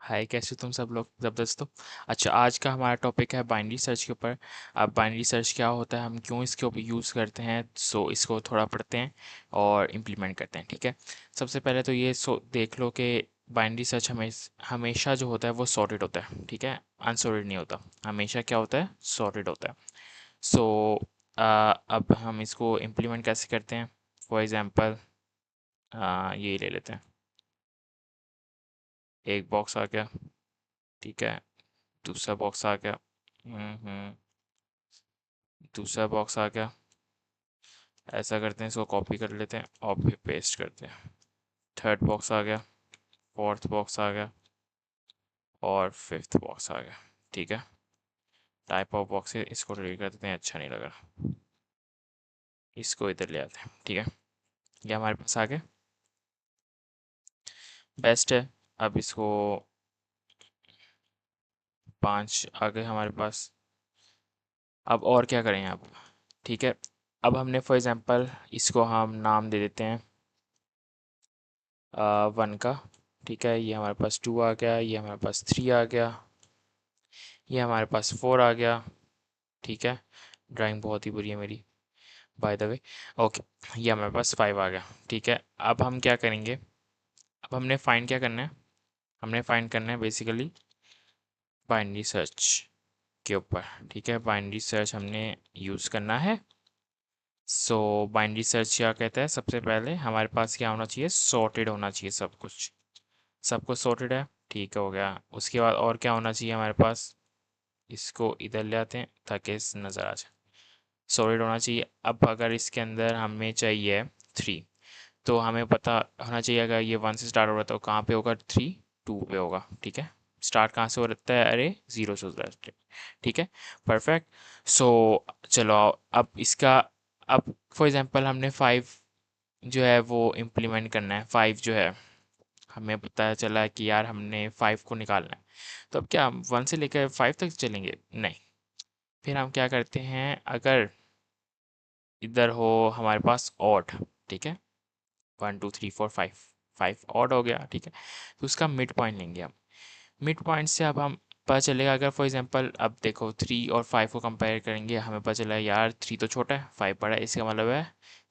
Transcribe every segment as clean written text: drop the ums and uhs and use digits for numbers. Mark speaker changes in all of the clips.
Speaker 1: हाय, कैसे हो तुम सब लोग ज़बरदस्त हो। अच्छा, आज का हमारा टॉपिक है बाइनरी सर्च के ऊपर। अब बाइनरी सर्च क्या होता है, हम क्यों इसके ऊपर यूज़ करते हैं, सो इसको थोड़ा पढ़ते हैं और इम्प्लीमेंट करते हैं। ठीक है, सबसे पहले तो ये देख लो कि बाइनरी सर्च हमेशा जो होता है वो सॉर्टेड होता है। ठीक है, अनसॉर्टेड नहीं होता। हमेशा क्या होता है, सॉर्टेड होता है। सो अब हम इसको इम्प्लीमेंट कैसे करते हैं। फॉर एग्ज़ाम्पल ये ले लेते हैं। एक बॉक्स आ गया, ठीक है। दूसरा बॉक्स आ गया, दूसरा बॉक्स आ गया। ऐसा करते हैं, इसको कॉपी कर लेते हैं और फिर पेस्ट करते हैं। थर्ड बॉक्स आ गया, फोर्थ बॉक्स आ गया और फिफ्थ बॉक्स आ गया। ठीक है, टाइप ऑफ बॉक्स है, इसको डिलीट कर देते हैं, अच्छा नहीं लग रहा। इसको इधर ले आते हैं। ठीक है, ये हमारे पास आ गया, बेस्ट है। अब इसको 5 आ गए हमारे पास। अब और क्या करें आप। ठीक है, अब हमने फॉर एग्ज़ाम्पल इसको हम नाम दे देते हैं 1 का। ठीक है, ये हमारे पास 2 आ गया, ये हमारे पास 3 आ गया, ये हमारे पास 4 आ गया। ठीक है, ड्राइंग बहुत ही बुरी है मेरी, बाय द वे। ओके, ये हमारे पास 5 आ गया। ठीक है, अब हम क्या करेंगे, अब हमने फाइंड क्या करना है, हमने फाइंड करना है बेसिकली बाइनरी सर्च के ऊपर। ठीक है, बाइनरी सर्च हमने यूज़ करना है। सो बाइनरी सर्च क्या कहता है, सबसे पहले हमारे पास क्या होना चाहिए, सॉर्टेड होना चाहिए सब कुछ। सब कुछ सॉर्टेड है, ठीक हो गया। उसके बाद और क्या होना चाहिए हमारे पास, इसको इधर ले आते हैं ताकि नज़र आ जाए, सॉलिड होना चाहिए। अब अगर इसके अंदर हमें चाहिए 3, तो हमें पता होना चाहिए अगर ये 1 से स्टार्ट हो रहा है तो कहाँ पे होगा, 3 2 पे होगा। ठीक है, स्टार्ट कहाँ से हो रहता है, अरे 0 से होता है। ठीक है, परफेक्ट। सो चलो, अब इसका, अब फॉर एग्जांपल हमने 5 जो है वो इम्प्लीमेंट करना है। 5 जो है, हमें पता चला कि यार हमने 5 को निकालना है, तो अब क्या हम 1 से लेकर 5 तक चलेंगे, नहीं। फिर हम क्या करते हैं, अगर इधर हो हमारे पास ऑड, ठीक है, 1 2 3 4 5, 5 ऑड हो गया। ठीक है, तो उसका मिड पॉइंट लेंगे हम। मिड पॉइंट से अब हम पता चलेगा, अगर फॉर एग्जांपल अब देखो 3 और 5 को कंपेयर करेंगे, हमें पता चला यार 3 तो छोटा है, 5 बड़ा है, इसका मतलब है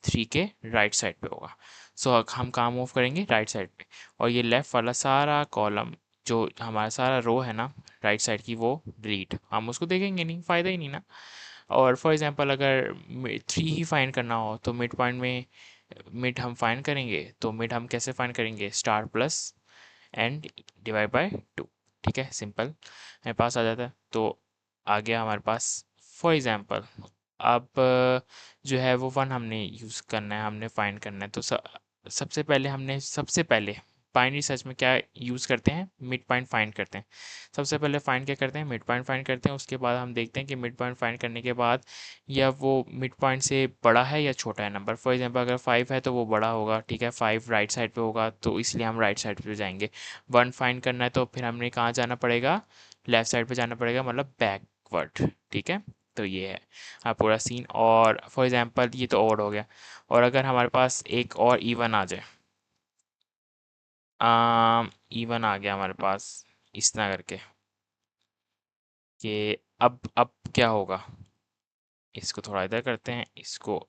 Speaker 1: 3 के राइट साइड पे होगा। सो हम कहाँ मूव करेंगे, राइट साइड पे। और ये लेफ़्ट वाला सारा कॉलम, जो हमारा सारा रो है ना राइट साइड की, वो डिलीट, हम उसको देखेंगे नहीं, फ़ायदा ही नहीं ना। और फॉर एग्जांपल अगर 3 ही फाइंड करना हो तो मिड पॉइंट में, मिड हम फाइंड करेंगे तो मिड हम कैसे फाइंड करेंगे, star plus and divide by 2। ठीक है, सिंपल, मेरे पास आ जाता है। तो आ गया हमारे पास। फॉर एग्जांपल अब जो है वो 1 हमने यूज़ करना है, हमने फाइंड करना है। तो सबसे पहले बाइनरी सर्च में क्या यूज़ करते हैं, मिड पॉइंट फाइंड करते हैं। सबसे पहले फाइंड क्या करते हैं, मिड पॉइंट फाइंड करते हैं। उसके बाद हम देखते हैं कि मिड पॉइंट फाइंड करने के बाद या वो मिड पॉइंट से बड़ा है या छोटा है नंबर। फॉर एग्जांपल अगर 5 है तो वो बड़ा होगा। ठीक है, 5 राइट साइड पे होगा तो इसलिए हम राइट साइड पे जाएंगे। 1 फाइंड करना है तो फिर हमने कहाँ जाना पड़ेगा, लेफ्ट साइड पे जाना पड़ेगा, मतलब बैकवर्ड। ठीक है, तो ये है पूरा सीन। और फॉर एग्जांपल ये तो ऑड हो गया, और अगर हमारे पास एक और इवन आ जाए, इवन आ गया हमारे पास इस तरह करके, कि अब क्या होगा, इसको थोड़ा इधर करते हैं, इसको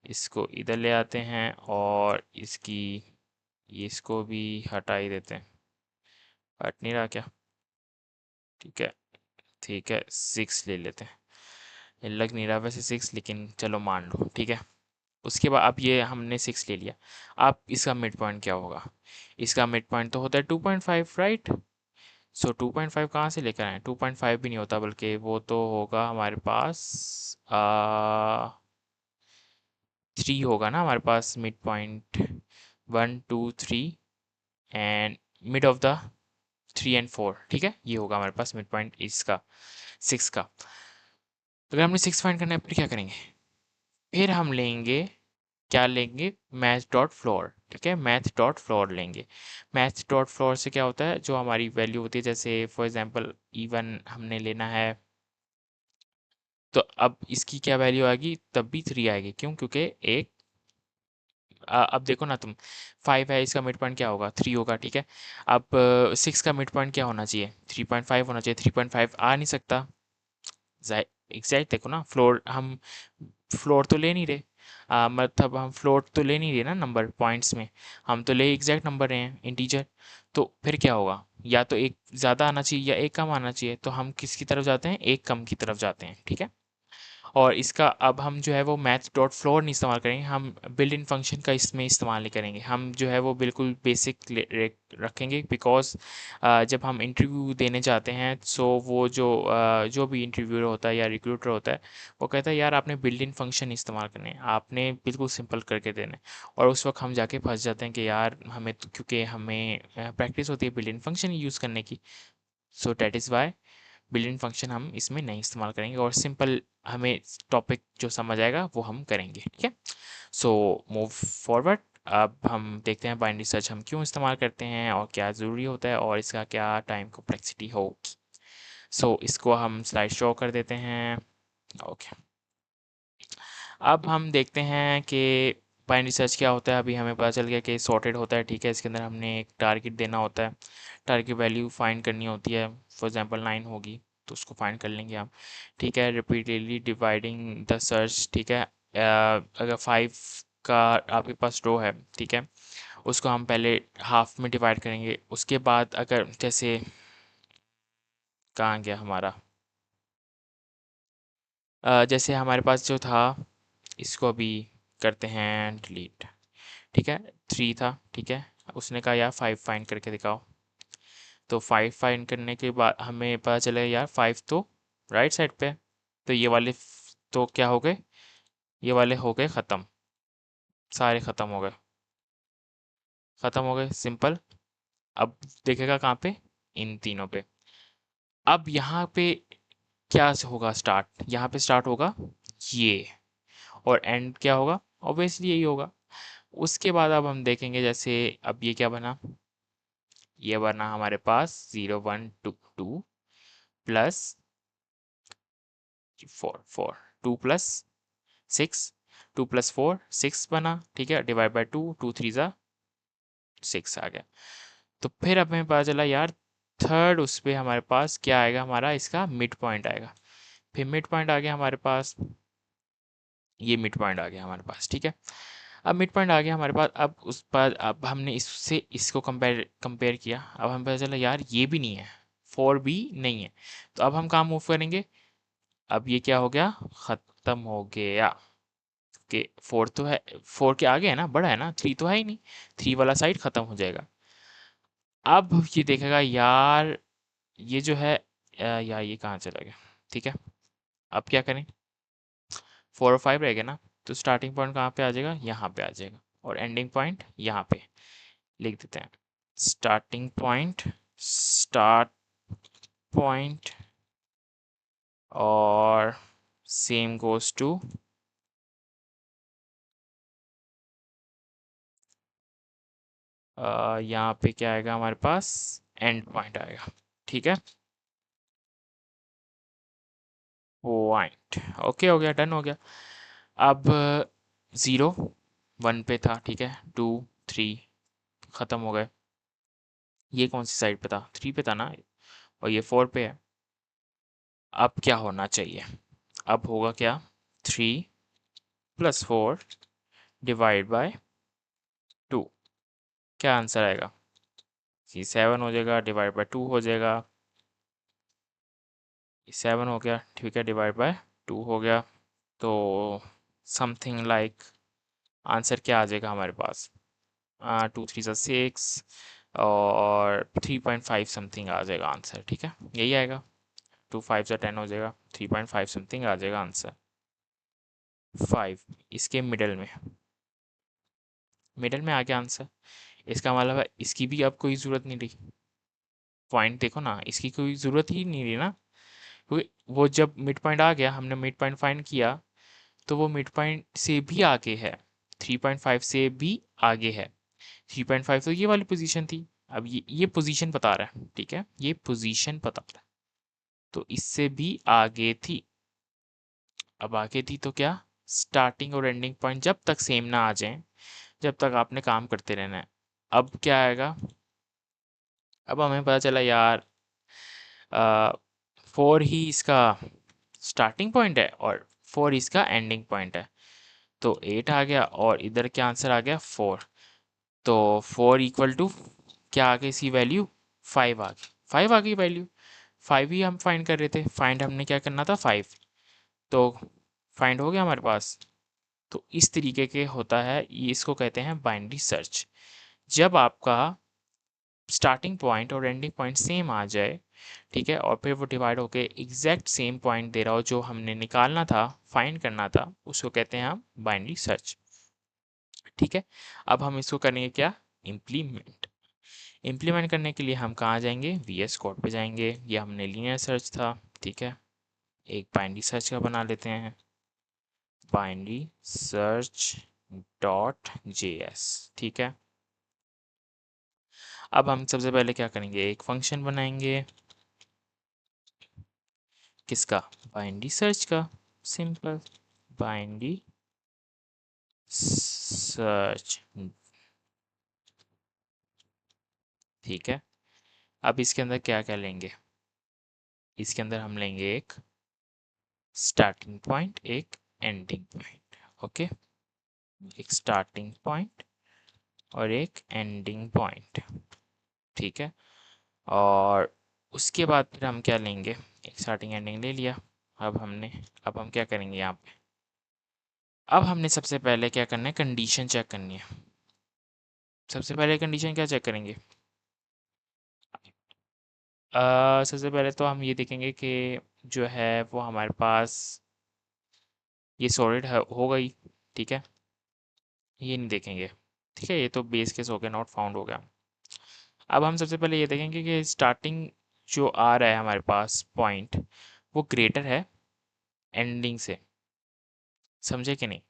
Speaker 1: इसको इधर ले आते हैं और इसको भी हटा ही देते हैं। हट नहीं रहा क्या, ठीक है, ठीक है, 6 ले लेते हैं। ये लग नहीं रहा वैसे 6, लेकिन चलो मान लो, ठीक है। उसके बाद अब ये हमने 6 ले लिया। अब इसका मिड पॉइंट क्या होगा, इसका मिड पॉइंट तो होता है 2.5, राइट। सो 2.5 कहाँ से लेकर आए, 2.5 भी नहीं होता, बल्कि वो तो होगा हमारे पास 3 होगा ना हमारे पास mid point, 1 2 3 and mid of the 3 और 4। ठीक है, ये होगा हमारे पास मिड पॉइंट इसका 6 का। तो अगर हमने 6 फाइंड करना है फिर क्या करेंगे, फिर हम लेंगे, क्या लेंगे, मैथ डॉट फ्लोर। ठीक है, मैथ डॉट फ्लोर लेंगे। मैथ डॉट फ्लोर से क्या होता है, जो हमारी वैल्यू होती है, जैसे फॉर एग्जांपल इवन हमने लेना है, तो अब इसकी क्या वैल्यू आएगी, तब भी 3 आएगी। क्यों, क्योंकि एक अब देखो ना तुम, 5 है, इसका मिड पॉइंट क्या होगा, 3 होगा, ठीक है। अब 6 का मिड पॉइंट क्या होना चाहिए, 3.5 होना चाहिए, 3.5 आ नहीं सकता। एग्जैक्ट देखो ना, फ्लोर हम फ्लोर तो ले नहीं रहे, मतलब हम फ्लोर तो ले नहीं रहे ना नंबर पॉइंट्स में, हम तो ले एग्जैक्ट नंबर रहे हैं, इंटीजर। तो फिर क्या होगा, या तो एक ज़्यादा आना चाहिए या एक कम आना चाहिए, तो हम किसकी तरफ जाते हैं, एक कम की तरफ जाते हैं, ठीक है। और इसका अब हम जो है वो मैथ डॉट फ्लोर नहीं इस्तेमाल करेंगे, हम बिल्ट इन फंक्शन का इसमें इस्तेमाल नहीं करेंगे, हम जो है वो बिल्कुल बेसिक रखेंगे, बिकॉज जब हम इंटरव्यू देने जाते हैं, सो वो जो भी इंटरव्यूअर होता है या रिक्रूटर होता है, वो कहता है यार आपने बिल्ट इन फंक्शन इस्तेमाल करने हैं, आपने बिल्कुल सिंपल करके देने हैं। और उस वक्त हम जाके फंस जाते हैं कि यार हमें तो, क्योंकि हमें प्रैक्टिस होती है बिल्ट इन फंक्शन यूज़ करने की, so that is why built in function हम इसमें नहीं इस्तेमाल करेंगे, और सिंपल हमें टॉपिक जो समझ आएगा वो हम करेंगे, ठीक है। So move forward. अब हम देखते हैं बाइनरी सर्च हम क्यों इस्तेमाल करते हैं और क्या ज़रूरी होता है और इसका क्या टाइम कॉम्प्लेक्सिटी होगी। सो इसको हम स्लाइड शो कर देते हैं। ओके, अब हम देखते हैं कि बाइनरी सर्च क्या होता है। अभी हमें पता चल गया कि सॉर्टेड होता है, ठीक है। इसके अंदर हमने एक टारगेट देना होता है, टारगेट वैल्यू फाइंड करनी होती है, फॉर एग्जांपल 9 होगी तो उसको फाइंड कर लेंगे हम, ठीक है। रिपीटेडली डिवाइडिंग द सर्च, ठीक है। अगर 5 का आपके पास रो है, ठीक है, उसको हम पहले हाफ में डिवाइड करेंगे, उसके बाद अगर जैसे कहाँ गया हमारा, जैसे हमारे पास जो था, इसको अभी करते हैं डिलीट, ठीक है। 3 था, ठीक है, उसने कहा यार 5 फाइंड करके दिखाओ, तो 5 फाइंड करने के बाद हमें पता चलेगा यार 5 तो राइट साइड पे है। तो ये वाले तो क्या हो गए, ये वाले हो गए ख़त्म, सारे ख़त्म हो गए, ख़त्म हो गए, सिंपल। अब देखेगा कहाँ पे, इन तीनों पे। अब यहाँ पे क्या होगा, स्टार्ट यहाँ पे स्टार्ट होगा ये, और एंड क्या होगा, ऑब्वियसली यही होगा। उसके बाद अब हम देखेंगे, जैसे अब ये क्या बना, ये बना हमारे पास 0 1 2 2 प्लस 4 4, 2 + 6, 2 + 4 6 बना, ठीक है, डिवाइड बाय 2, 2 3 = 6 आ गया। तो फिर अब हमें पता चला यार थर्ड उस पे हमारे पास क्या आएगा, हमारा इसका मिड पॉइंट आएगा। फिर मिड पॉइंट आ गया हमारे पास, ये मिड पॉइंट आ गया हमारे पास, ठीक है। अब मिड पॉइंट आ गया हमारे पास, अब उस पर अब हमने इससे इसको कंपेयर कंपेयर किया, अब हमें पता चला यार ये भी नहीं है, 4 भी नहीं है, तो अब हम कहाँ मूव करेंगे, अब ये क्या हो गया, ख़त्म हो गया कि 4 तो है, 4 के आगे है ना, बड़ा है ना, 3 तो है ही नहीं, 3 वाला साइड ख़त्म हो जाएगा। अब ये देखेगा यार ये जो है यार ये कहाँ चला गया, ठीक है। अब क्या करें, 4 और 5 रह गया ना, तो स्टार्टिंग पॉइंट कहाँ पे आ जाएगा, यहाँ पे आ जाएगा, और एंडिंग पॉइंट यहाँ पे लिख देते हैं। स्टार्ट पॉइंट और सेम गोज टू यहाँ पे क्या आएगा हमारे पास, एंड पॉइंट आएगा, ठीक है। पॉइंट, ओके, हो गया, डन हो गया। अब 0 1 पे था, ठीक है, 2 3 ख़त्म हो गए। ये कौन सी साइड पे था, 3 पे था ना, और ये 4 पे है। अब क्या होना चाहिए, अब होगा क्या, 3 + 4 डिवाइड बाय 2, क्या आंसर आएगा, ये 7 हो जाएगा, डिवाइड बाय 2 हो जाएगा, 7 हो गया, ठीक है, डिवाइड बाय 2 हो गया। तो समथिंग लाइक आंसर क्या आ जाएगा हमारे पास, 2 3 = 6 और 3.5 समथिंग आ जाएगा आंसर, ठीक है, यही आएगा। 2 5 = 10 हो जाएगा, 3.5 समथिंग आ जाएगा आंसर। 5 इसके मिडल में आ गया आंसर, इसका मतलब है इसकी भी अब कोई ज़रूरत नहीं रही। पॉइंट देखो ना, इसकी कोई ज़रूरत ही नहीं रही ना, क्योंकि वो जब मिड पॉइंट आ गया, हमने मिड पॉइंट फाइंड किया, तो वो मिड पॉइंट से भी आगे है, 3.5 से भी आगे है। 3.5 तो ये वाली पोजीशन थी, अब ये पोजीशन बता रहा है, ठीक है, ये पोजीशन बता रहा है, तो इससे भी आगे थी। अब आगे थी तो क्या, स्टार्टिंग और एंडिंग पॉइंट जब तक सेम ना आ जाए, जब तक आपने काम करते रहना है। अब क्या आएगा, अब हमें पता चला यार 4 ही इसका स्टार्टिंग पॉइंट है और 4 इसका एंडिंग पॉइंट है। तो 8 आ गया और इधर क्या आंसर आ गया 4। तो 4 इक्वल टू क्या आ गई इसकी वैल्यू, 5 आ गई। 5 आ गई वैल्यू, 5 ही हम फाइंड कर रहे थे, फाइंड हमने क्या करना था 5। तो फाइंड हो गया हमारे पास। तो इस तरीके के होता है ये, इसको कहते हैं बाइनरी सर्च। जब आपका स्टार्टिंग पॉइंट और एंडिंग पॉइंट सेम आ जाए, ठीक है, और फिर वो डिवाइड होके एग्जैक्ट सेम पॉइंट दे रहा हो जो हमने निकालना था, फाइंड करना था, उसको कहते हैं हम बाइनरी सर्च। ठीक है, अब हम इसको करेंगे क्या, इम्प्लीमेंट। इम्प्लीमेंट करने के लिए हम कहाँ जाएंगे, VS कोड पे जाएंगे। ये हमने लीनियर सर्च था, ठीक है, एक बाइनरी सर्च का बना लेते हैं, बाइनरी सर्च डॉट JS। ठीक है, अब हम सबसे पहले क्या करेंगे, एक फंक्शन बनाएंगे, किसका, बाइनरी सर्च का। Simple, binary search. ठीक है, अब इसके अंदर क्या क्या लेंगे, इसके अंदर हम लेंगे एक स्टार्टिंग पॉइंट, एक एंडिंग पॉइंट। ओके, एक स्टार्टिंग पॉइंट और एक एंडिंग पॉइंट। ठीक है, और उसके बाद फिर हम क्या लेंगे, एक स्टार्टिंग एंडिंग ले लिया। अब हम क्या करेंगे यहाँ पे, अब हमने सबसे पहले क्या करना है, कंडीशन चेक करनी है। सबसे पहले कंडीशन क्या चेक करेंगे, सबसे पहले तो हम ये देखेंगे कि जो है वो हमारे पास ये सॉलिड हो गई। ठीक है, ये नहीं देखेंगे। ठीक है, ये तो बेस केस हो गया, नॉट फाउंड हो गया। अब हम सबसे पहले ये देखेंगे कि स्टार्टिंग जो आ रहा है हमारे पास पॉइंट, वो ग्रेटर है एंडिंग से। समझे कि नहीं,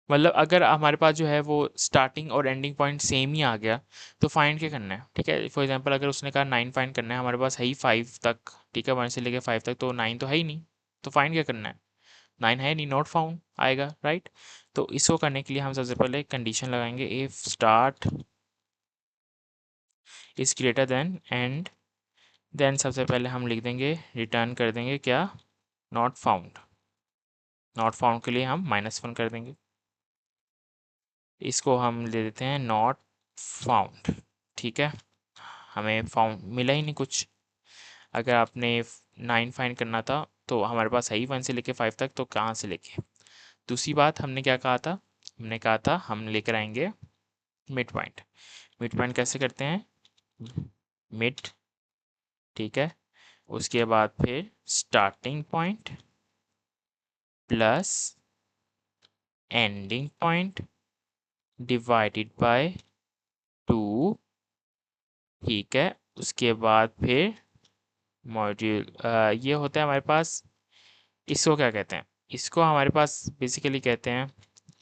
Speaker 1: मतलब अगर हमारे पास जो है वो स्टार्टिंग और एंडिंग पॉइंट सेम ही आ गया तो फाइंड क्या करना है। ठीक है, फॉर एग्जांपल अगर उसने कहा 9 फाइंड करना है, हमारे पास है ही 5 तक। ठीक है, 1 से लेके 5 तक, तो 9 तो है ही नहीं, तो फाइंड क्या करना है, 9 है नहीं, नॉट फाउंड आएगा, राइट। तो इसको करने के लिए हम सबसे पहले कंडीशन लगाएंगे, if start is greater than end, then सबसे पहले हम लिख देंगे, रिटर्न कर देंगे क्या, नॉट फाउंड। नॉट फाउंड के लिए हम -1 कर देंगे, इसको हम ले देते हैं नॉट फाउंड। ठीक है, हमें फाउंड मिला ही नहीं कुछ। अगर आपने 9 फाइंड करना था तो हमारे पास है ही 1 से लेके 5 तक, तो कहाँ से लेके। दूसरी बात हमने क्या कहा था, हमने कहा था हम लेकर आएंगे मिड पॉइंट। मिड पॉइंट कैसे करते हैं, मिड, ठीक है, उसके बाद फिर starting point plus ending point divided by 2। ठीक है, उसके बाद फिर मॉड्यूल, ये होता है हमारे पास, इसको क्या कहते हैं, इसको हमारे पास बेसिकली कहते हैं,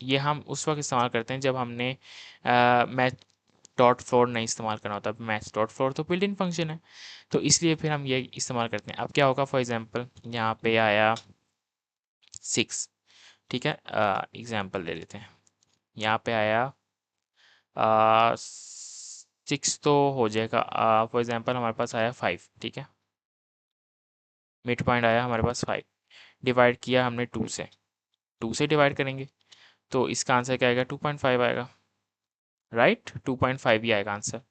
Speaker 1: ये हम उस वक्त इस्तेमाल करते हैं जब हमने मैथ डॉट फ्लोर नहीं इस्तेमाल करना होता। मैथ डॉट फ्लोर तो बिल्ट इन फंक्शन है, तो इसलिए फिर हम ये इस्तेमाल करते हैं। अब क्या होगा, फॉर एग्जांपल यहाँ पे आया 6। ठीक है, एग्जांपल ले लेते हैं, यहाँ पे आया 6 तो हो जाएगा, फॉर एग्जांपल हमारे पास आया 5। ठीक है, मिड पॉइंट आया हमारे पास 5, डिवाइड किया हमने 2 से, 2 से डिवाइड करेंगे तो इसका आंसर क्या आएगा, 2.5 आएगा, राइट। 2.5 ही आएगा आंसर।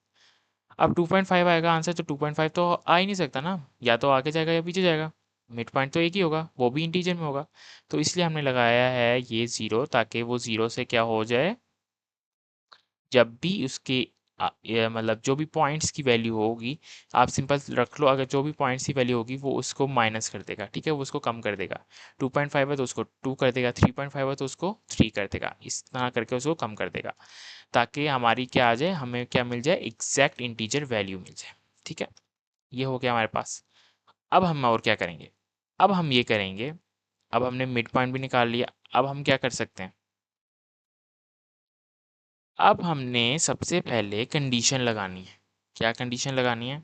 Speaker 1: अब 2.5 आएगा आंसर, तो 2.5 तो आ ही नहीं सकता ना, या तो आगे जाएगा या पीछे जाएगा। मिड पॉइंट तो एक ही होगा, वो भी इंटीजर में होगा। तो इसलिए हमने लगाया है ये 0, ताकि वो 0 से क्या हो जाए, जब भी उसके ये मतलब जो भी पॉइंट्स की वैल्यू होगी, आप सिंपल रख लो, अगर जो भी पॉइंट्स की वैल्यू होगी वो उसको माइनस कर देगा। ठीक है, वो उसको कम कर देगा। 2.5 है तो उसको 2 कर देगा, 3.5 है तो उसको 3 कर देगा, इस तरह करके उसको कम कर देगा, ताकि हमारी क्या आ जाए, हमें क्या मिल जाए, एग्जैक्ट इंटीजर वैल्यू मिल जाए। ठीक है, ये हो गया हमारे पास। अब हम और क्या करेंगे, अब हम ये करेंगे, अब हमने मिड पॉइंट भी निकाल लिया, अब हम क्या कर सकते हैं, अब हमने सबसे पहले कंडीशन लगानी है। क्या कंडीशन लगानी है,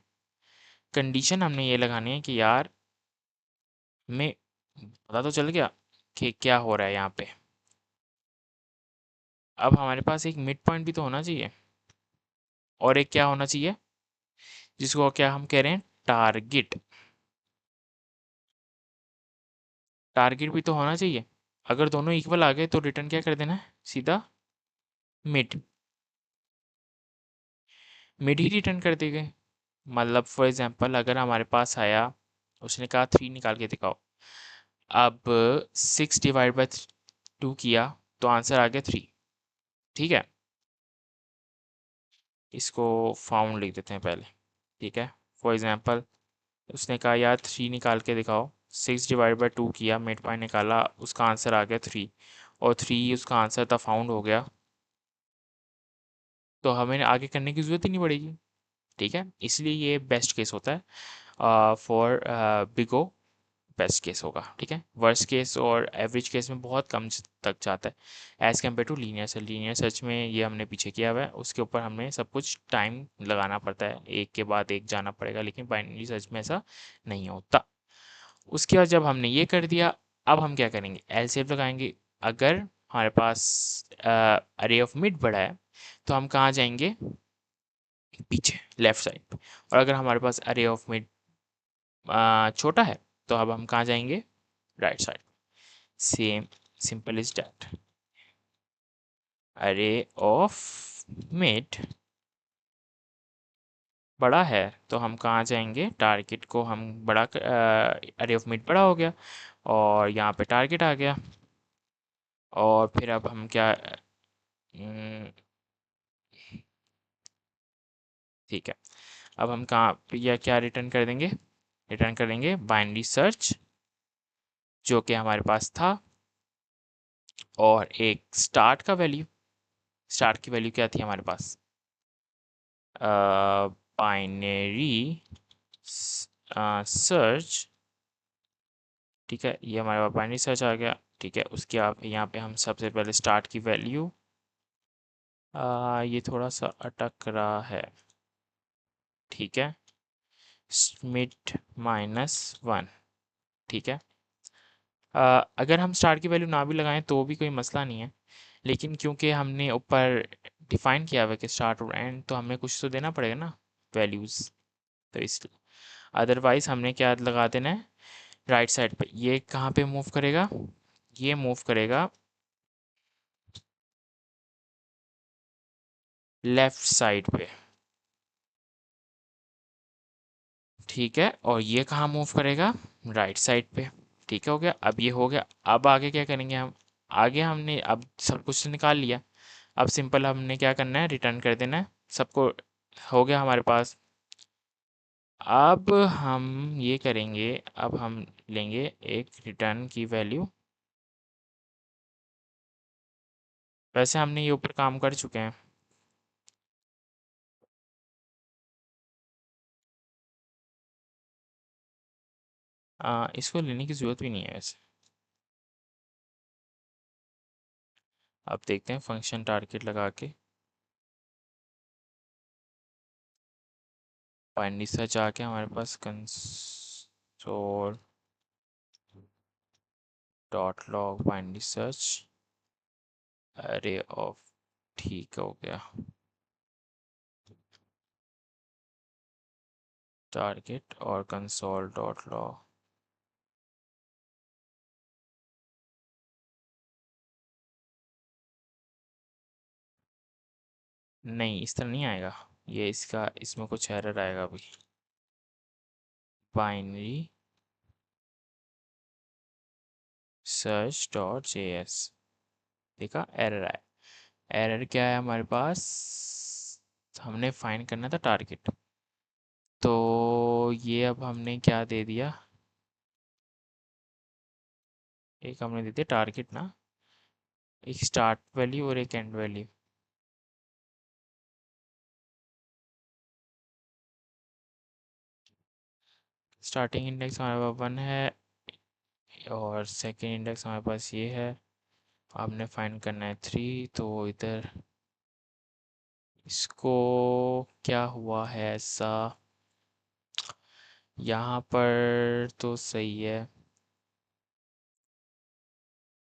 Speaker 1: कंडीशन हमने ये लगानी है कि यार हमें पता तो चल गया कि क्या हो रहा है यहाँ पे। अब हमारे पास एक मिड पॉइंट भी तो होना चाहिए, और एक क्या होना चाहिए, जिसको क्या हम कह रहे हैं, टारगेट। टारगेट भी तो होना चाहिए। अगर दोनों इक्वल आ गए तो रिटर्न क्या कर देना है, सीधा मिड। मिड ही रिटर्न कर देंगे। मतलब फॉर एग्जांपल अगर हमारे पास आया, उसने कहा 3 निकाल के दिखाओ। अब 6 डिवाइड बाय 2 किया तो आंसर आ गया 3। ठीक है, इसको फाउंड लिख देते हैं पहले। ठीक है, फॉर एग्जांपल उसने कहा यार 3 निकाल के दिखाओ, 6 डिवाइड बाय 2 किया, मिड पॉइंट निकाला, उसका आंसर आ गया 3, और 3 उसका आंसर था, फाउंड हो गया। तो हमें आगे करने की ज़रूरत ही नहीं पड़ेगी। ठीक है, इसलिए ये बेस्ट केस होता है फॉर बिगो। बेस्ट केस होगा। ठीक है, वर्स्ट केस और एवरेज केस में बहुत कम तक जाता है as compare to linear search. Linear search में ये हमने पीछे किया हुआ है, उसके ऊपर हमें सब कुछ टाइम लगाना पड़ता है, एक के बाद एक जाना पड़ेगा, लेकिन बाइनरी सर्च में ऐसा नहीं होता। उसके बाद जब हमने ये कर दिया, अब हम क्या करेंगे, एलसीएम लगाएंगे। अगर हमारे पास अरे ऑफ मिड बड़ा है तो हम कहाँ जाएंगे, पीछे लेफ्ट साइड। और अगर हमारे पास अरे ऑफ मिड छोटा है तो अब हम कहाँ जाएंगे, right side. Same, simple is that. अरे ऑफ मिड बड़ा है तो हम कहाँ जाएंगे, टारगेट को हम बड़ा, अरे ऑफ मिड बड़ा हो गया और यहाँ पे टारगेट आ गया। और फिर अब हम क्या, ठीक है, अब हम कहाँ पे या क्या रिटर्न कर देंगे, रिटर्न कर देंगे बाइनरी सर्च जो कि हमारे पास था, और एक स्टार्ट का वैल्यू। स्टार्ट की वैल्यू क्या थी हमारे पास, बाइनरी सर्च। ठीक है, ये हमारे पास बाइनरी सर्च आ गया। ठीक है, उसके आप यहाँ पे हम सबसे पहले स्टार्ट की वैल्यू, ये थोड़ा सा अटक रहा है। ठीक है, मिड -1। ठीक है, अगर हम स्टार्ट की वैल्यू ना भी लगाएं तो भी कोई मसला नहीं है, लेकिन क्योंकि हमने ऊपर डिफाइन किया हुआ है कि स्टार्ट और एंड, तो हमें कुछ तो देना पड़ेगा ना, वैल्यूज़। तो इसलिए अदरवाइज़ हमने क्या लगा देना है, राइट साइड पे। ये कहाँ पे मूव करेगा, ये मूव करेगा लेफ्ट साइड पे। ठीक है, और ये कहाँ मूव करेगा, राइट साइड पे। ठीक है, हो गया। अब ये हो गया, अब आगे क्या करेंगे हम, आगे हमने अब सब कुछ निकाल लिया। अब सिंपल हमने क्या करना है, रिटर्न कर देना है सबको। हो गया हमारे पास। अब हम ये करेंगे, अब हम लेंगे एक रिटर्न की वैल्यू। वैसे हमने ये ऊपर काम कर चुके हैं। इसको लेने की ज़रूरत भी नहीं है वैसे। अब देखते हैं फंक्शन टारगेट लगा के, बाइनरी सर्च आके हमारे पास console dot log binary search array of. ठीक हो गया, टारगेट और कंसोल डॉट लॉग। नहीं, इस तरह नहीं आएगा ये, इसका इसमें कुछ एरर आएगा अभी। बाइनरी सर्च डॉट जेएस, देखा एरर आया। एरर क्या है हमारे पास, हमने फाइंड करना था टारगेट, तो ये अब हमने क्या दे दिया, एक हमने दे दिया टारगेट ना, एक स्टार्ट वैल्यू और एक एंड वैल्यू। स्टार्टिंग इंडेक्स हमारे पास 1 है और सेकेंड इंडेक्स हमारे पास ये है। आपने फाइंड करना है 3, तो इधर इसको क्या हुआ है ऐसा, यहाँ पर तो सही है।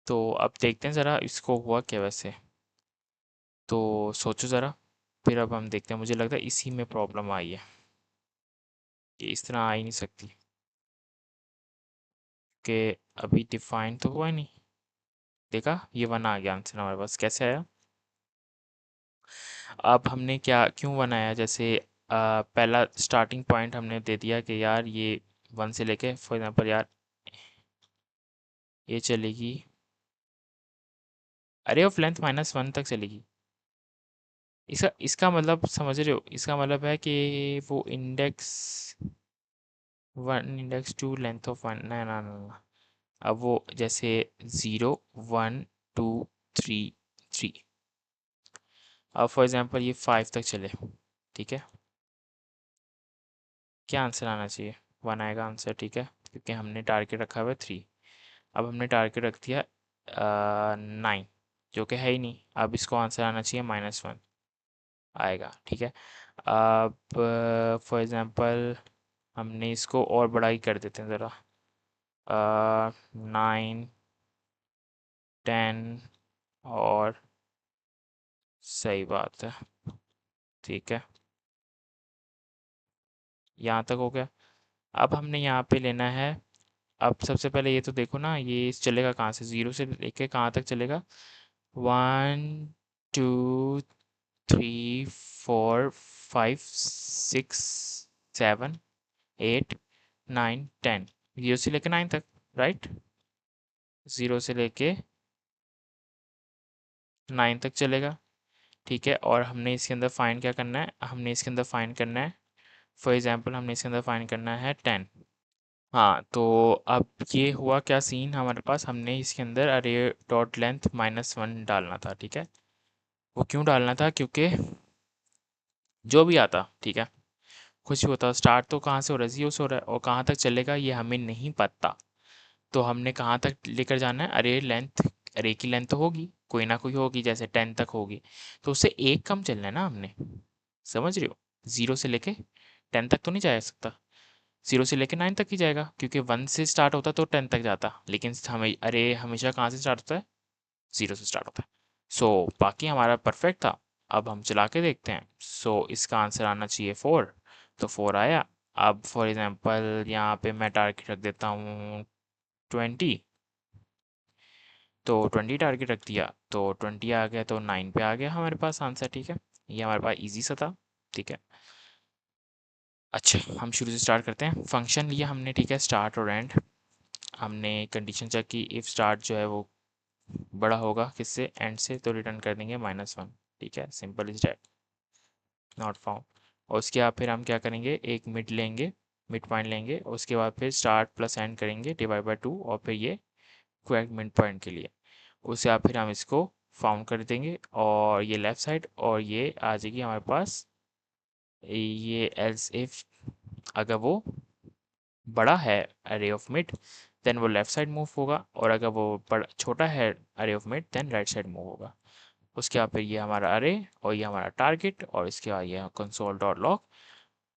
Speaker 1: तो अब देखते हैं ज़रा इसको हुआ क्या वैसे। तो सोचो ज़रा, फिर अब हम देखते हैं। मुझे लगता है इसी में प्रॉब्लम आई है, कि इस तरह आ ही नहीं सकती, कि अभी डिफाइन तो हुआ ही नहीं। देखा, ये वन आ गया आंसर हमारे पास। कैसे आया? अब हमने क्या क्यों बनाया, जैसे पहला स्टार्टिंग पॉइंट हमने दे दिया कि यार ये वन से लेके, फॉर एग्जांपल यार ये चलेगी, अरे ऑफ लेंथ -1 तक चलेगी। इसका इसका मतलब समझ रहे हो, इसका मतलब है कि वो index 1 index 2 length of one, ना ना ना ना। अब वो जैसे 0 1 2 3 3, अब फॉर एग्जांपल ये 5 तक चले, ठीक है, क्या आंसर आना चाहिए? 1 आएगा आंसर, ठीक है, क्योंकि हमने टारगेट रखा हुआ है 3। अब हमने टारगेट रख दिया 9, जो कि है ही नहीं। अब इसको आंसर आना चाहिए -1 आएगा, ठीक है। अब फॉर एग्ज़ाम्पल हमने इसको और बड़ा ही कर देते हैं ज़रा, 9 10, और सही बात है, ठीक है, यहाँ तक हो गया। अब हमने यहाँ पे लेना है, अब सबसे पहले ये तो देखो ना, ये चलेगा कहाँ से, 0 से लेके कहाँ तक चलेगा? 1 2 3 4 5 6 7 8 9 10, 0 से लेके 9 तक, राइट? 0 से लेके 9 तक चलेगा, ठीक है। और हमने इसके अंदर फाइंड क्या करना है? हमने इसके अंदर फाइंड करना है, फॉर एग्जांपल हमने इसके अंदर फाइंड करना है 10। हाँ, तो अब ये हुआ क्या सीन हमारे पास, हमने इसके अंदर अरे डॉट लेंथ -1 डालना था, ठीक है। वो क्यों डालना था? क्योंकि जो भी आता, ठीक है, कुछ भी होता, स्टार्ट तो कहाँ से हो रहा है? 0 से हो रहा है, और कहाँ तक चलेगा ये हमें नहीं पता। तो हमने कहाँ तक लेकर जाना है? अरे लेंथ, अरे की लेंथ तो होगी, कोई ना कोई होगी, जैसे 10 तक होगी, तो उससे एक कम चलना है ना हमने, समझ रहे हो? 0 से लेके 10 तक तो नहीं जा सकता, 0 से लेके 9 तक ही जाएगा, क्योंकि 1 से स्टार्ट होता तो 10 तक जाता, लेकिन हमें अरे हमेशा कहाँ से स्टार्ट होता है? 0 से स्टार्ट होता है। सो बाकी हमारा परफेक्ट था। अब हम चला के देखते हैं। सो इसका आंसर आना चाहिए 4, तो 4 आया। अब फॉर एग्जांपल यहाँ पे मैं टारगेट रख देता हूँ 20, तो 20 टारगेट रख दिया, तो 20 आ गया, तो 9 पे आ गया हमारे पास आंसर, ठीक है। ये हमारे पास इजी सा था, ठीक है। अच्छा, हम शुरू से स्टार्ट करते हैं। फंक्शन लिया हमने, ठीक है, स्टार्ट और एंड। हमने कंडीशन चेक की, इफ़ स्टार्ट जो है वो बड़ा होगा किससे? एंड से, तो रिटर्न कर देंगे -1, ठीक है, simple is that, not found. और उसके बाद फिर हम क्या करेंगे, एक मिड लेंगे, मिड पॉइंट लेंगे, उसके बाद फिर स्टार्ट प्लस एंड करेंगे डिवाइड बाय 2, और फिर ये करेक्ट मिड पॉइंट के लिए, उसके बाद फिर हम इसको फाउंड कर देंगे, और ये लेफ़्ट साइड, और ये आ जाएगी हमारे पास, ये एल्स इफ अगर वो बड़ा है अरे ऑफ मिड, देन वो लेफ़्ट साइड मूव होगा, और अगर वो बड़ा छोटा है array of mid, then right side move होगा। उसके बाद फिर ये हमारा अरे, और ये हमारा टारगेट, और इसके बाद ये कंसोल डॉट लॉग,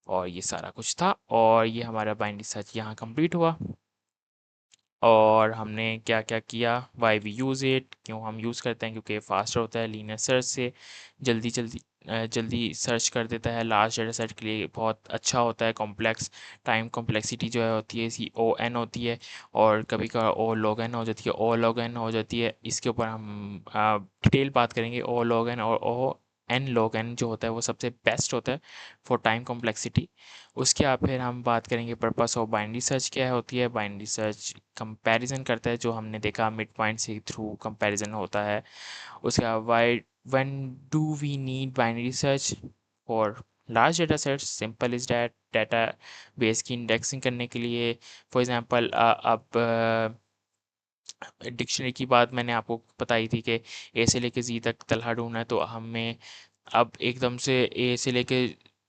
Speaker 1: और ये सारा कुछ था, और ये हमारा बाइनरी सर्च यहाँ कंप्लीट हुआ। और हमने क्या क्या किया, वाई वी यूज़ इट, क्यों हम यूज़ करते हैं? क्योंकि फास्टर होता है लीनियर सर्च से, जल्दी जल्दी जल्दी सर्च कर देता है। लार्ज डेटा सेट के लिए बहुत अच्छा होता है। कॉम्प्लेक्स टाइम कॉम्प्लेक्सिटी जो है होती है सी ओ एन होती है, और कभी कभार ओ लॉग एन हो जाती है, ओ लॉग एन हो जाती है। इसके ऊपर हम डिटेल बात करेंगे। ओ लॉग एन और ओ एन लॉग एन जो होता है वो सबसे बेस्ट होता है फॉर टाइम कॉम्प्लेक्सिटी। उसके बाद फिर हम बात करेंगे पर्पस ऑफ बाइनरी सर्च क्या होती है। बाइनरी सर्च कंपैरिजन करता है, जो हमने देखा मिड पॉइंट से थ्रू कंपैरिजन होता है। उसके बाद why when do we need binary search for large data sets? Simple is that, database की इंडेक्सिंग करने के लिए। फॉर एग्जांपल अब डिक्शनरी की बात मैंने आपको बताई थी कि ए से लेके जी तक तलहा ढूंढना है, तो हमें अब एकदम से ए से लेके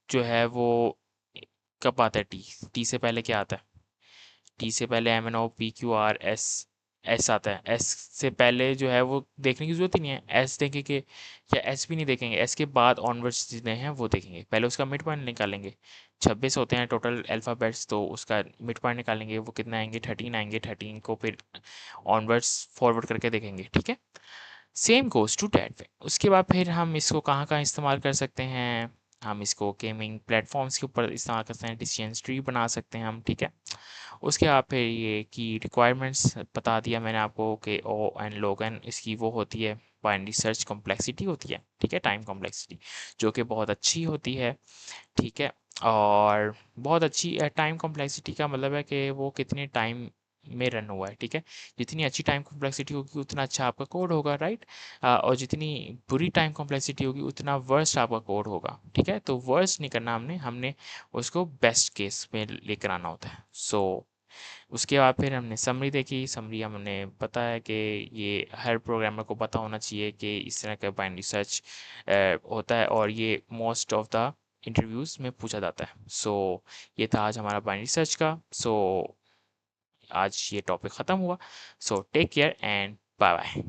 Speaker 1: जो है वो कब आता है? टी, टी से पहले क्या आता है? टी से पहले M N O P Q R S, S आता है। एस से पहले जो है वो देखने की जरूरत ही नहीं है, एस देखेंगे या एस भी नहीं देखेंगे, एस के बाद ऑनवर्ड्स जितने हैं वो देखेंगे। पहले उसका मिड पॉइंट निकालेंगे, 26 होते हैं टोटल अल्फ़ाबेट्स, तो उसका मिड पॉइंट निकालेंगे, वो कितना आएंगे? 13 आएंगे। 13 को फिर ऑनवर्ड्स फॉरवर्ड करके देखेंगे, ठीक है। Same goes to that way. उसके बाद फिर हम इसको कहाँ कहाँ इस्तेमाल कर सकते हैं, हम इसको गेमिंग प्लेटफॉर्म्स के ऊपर इस्तेमाल कर सकते हैं, डिसीजन ट्री बना सकते हैं हम, ठीक है। उसके बाद फिर ये की रिक्वायरमेंट्स बता दिया मैंने आपको कि ओ एंड लोगन इसकी वो होती है, बाइनरी सर्च कॉम्प्लेक्सिटी होती है, ठीक है, टाइम कॉम्प्लेक्सिटी, जो कि बहुत अच्छी होती है, ठीक है। और बहुत अच्छी टाइम कॉम्प्लेक्सिटी का मतलब है कि वो कितने टाइम में रन हुआ है, ठीक है। जितनी अच्छी टाइम कॉम्प्लेक्सिटी होगी उतना अच्छा आपका कोड होगा, राइट। और जितनी बुरी टाइम कॉम्प्लेक्सिटी होगी उतना वर्स्ट आपका कोड होगा, ठीक है। तो वर्स्ट नहीं करना हमने हमने उसको बेस्ट केस में लेकर आना होता है। सो उसके बाद फिर हमने समरी देखी, समरी हमने पता है कि ये हर प्रोग्रामर को पता होना चाहिए कि इस तरह का बाइनरी सर्च होता है, और ये मोस्ट ऑफ द इंटरव्यूज़ में पूछा जाता है। सो ये था आज हमारा बाइनरी सर्च का। सो आज ये टॉपिक ख़त्म हुआ। So take care and bye bye.